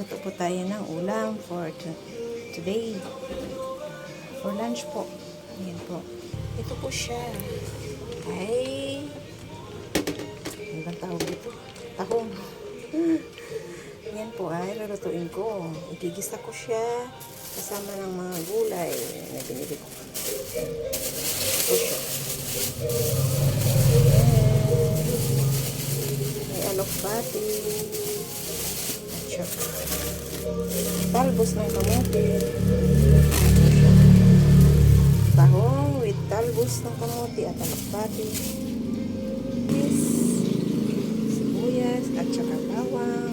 Magluto po tayo ng ulam for today. For lunch po. Ayan po. Ito po siya. Ay, ano bang tawag dito? Tahong. Yan po ay lulutuin ko. Igigisa ko siya kasama ng mga gulay na binili ko. Ito siya. May alokbati. At saka talbos ng kamote. Tahong with talbos ng kamote at alokbati. Sibuyas at saka bawang.